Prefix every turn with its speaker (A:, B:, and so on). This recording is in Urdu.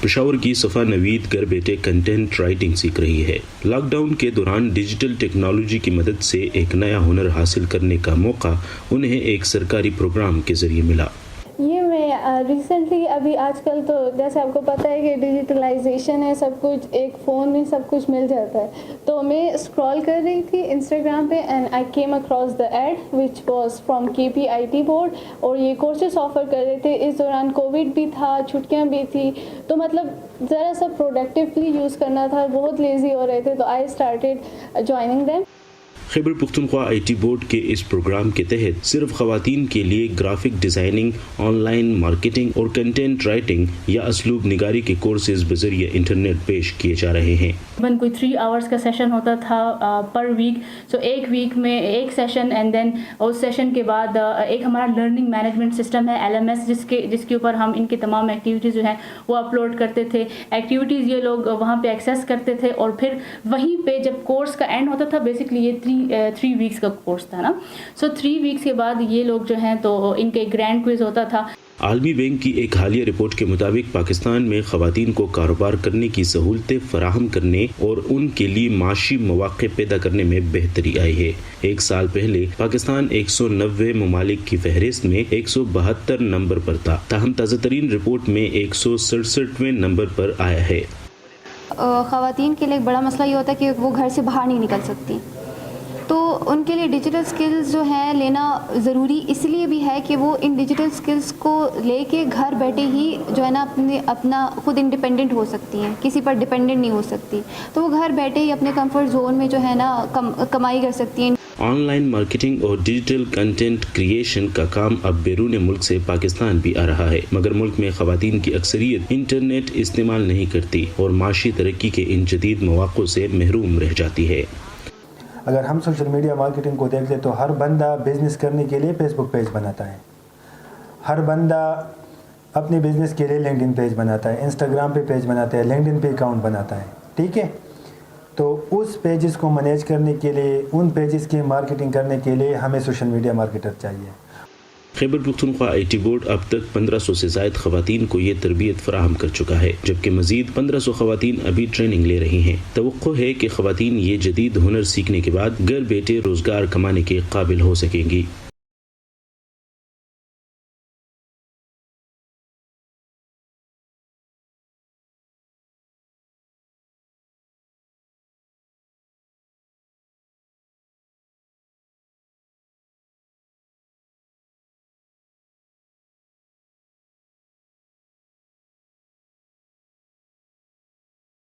A: پشاور کی صفا نوید گھر بیٹھے کنٹینٹ رائٹنگ سیکھ رہی ہے۔ لاک ڈاؤن کے دوران ڈیجیٹل ٹیکنالوجی کی مدد سے ایک نیا ہنر حاصل کرنے کا موقع انہیں ایک سرکاری پروگرام کے ذریعے ملا۔
B: یہ میں ریسنٹلی ابھی آج کل تو جیسے آپ کو پتہ ہے کہ ڈیجیٹلائزیشن ہے، سب کچھ ایک فون میں سب کچھ مل جاتا ہے، تو میں اسکرول کر رہی تھی انسٹاگرام پہ and I came across the add which was from KPIT board, اور یہ کورسز آفر کر رہے تھے۔ اس دوران کووڈ بھی تھا، چھٹیاں بھی تھی، تو مطلب ذرا سا پروڈکٹیولی یوز کرنا تھا، بہت لیزی ہو رہے تھے، تو I started joining them.
A: Khyber Pakhtunkhwa IT board کے اس پروگرام کے تحت صرف خواتین کے لیے graphic designing, on line marketing اور کنٹینٹ رائٹنگ یا اسلوب نگاری کے کورسز بذریعہ انٹرنیٹ پیش کیے جا رہے ہیں۔
C: کوئی 3 آورس کا سیشن ہوتا تھا پر ویک، سو ایک ویک میں ایک سیشن، اینڈ دین اس سیشن کے بعد ایک ہمارا لرننگ مینجمنٹ سسٹم ہے LMS، جس کے اوپر ہم ان کی تمام ایکٹیویٹیز جو ہیں وہ اپلوڈ کرتے تھے۔ ایکٹیویٹیز یہ لوگ وہاں پہ ایکسیس کرتے تھے، اور پھر وہیں پہ جب کورس کا اینڈ ہوتا تھا، بیسکلی یہ 3 ویکس کا کورس تھا نا، سو 3 ویکس کے بعد یہ لوگ جو ہیں تو ان کے گرینڈ کوئز ہوتا تھا۔
A: عالمی بینک کی ایک حالیہ رپورٹ کے مطابق پاکستان میں خواتین کو کاروبار کرنے کی سہولتیں فراہم کرنے اور ان کے لیے معاشی مواقع پیدا کرنے میں بہتری آئی ہے۔ ایک سال پہلے پاکستان 190 ممالک کی فہرست میں 172 نمبر پر تھا، تاہم تازہ ترین رپورٹ میں 167ویں نمبر پر آیا ہے۔
D: خواتین کے لیے ایک بڑا مسئلہ یہ ہوتا ہے کہ وہ گھر سے باہر نہیں نکل سکتی، تو ان کے لیے ڈیجیٹل سکلز جو ہیں لینا ضروری اس لیے بھی ہے کہ وہ ان ڈیجیٹل سکلز کو لے کے گھر بیٹھے ہی جو ہے نا اپنا خود انڈیپینڈنٹ ہو سکتی ہیں، کسی پر ڈیپینڈنٹ نہیں ہو سکتی، تو وہ گھر بیٹھے ہی اپنے کمفرٹ زون میں جو ہے نا کمائی کر سکتی ہیں۔
A: آن لائن مارکیٹنگ اور ڈیجیٹل کنٹینٹ کریشن کا کام اب بیرون ملک سے پاکستان بھی آ رہا ہے، مگر ملک میں خواتین کی اکثریت انٹرنیٹ استعمال نہیں کرتی اور معاشی ترقی کے ان جدید مواقع سے محروم رہ جاتی ہے۔
E: اگر ہم سوشل میڈیا مارکیٹنگ کو دیکھ لیں تو ہر بندہ بزنس کرنے کے لیے فیس بک پیج بناتا ہے، ہر بندہ اپنے بزنس کے لیے لنکڈ ان پیج بناتا ہے، انسٹاگرام پہ پیج بناتا ہے، لنکڈ ان پہ اکاؤنٹ بناتا ہے، ٹھیک ہے؟ تو اس پیجز کو مینیج کرنے کے لیے، ان پیجز کی مارکیٹنگ کرنے کے لیے ہمیں سوشل میڈیا مارکیٹر چاہیے۔
A: خیبر پختونخوا IT بورڈ اب تک 1500 سے زائد خواتین کو یہ تربیت فراہم کر چکا ہے، جبکہ مزید 1500 خواتین ابھی ٹریننگ لے رہی ہیں۔ توقع ہے کہ خواتین یہ جدید ہنر سیکھنے کے بعد گھر بیٹھے روزگار کمانے کے قابل ہو سکیں گی۔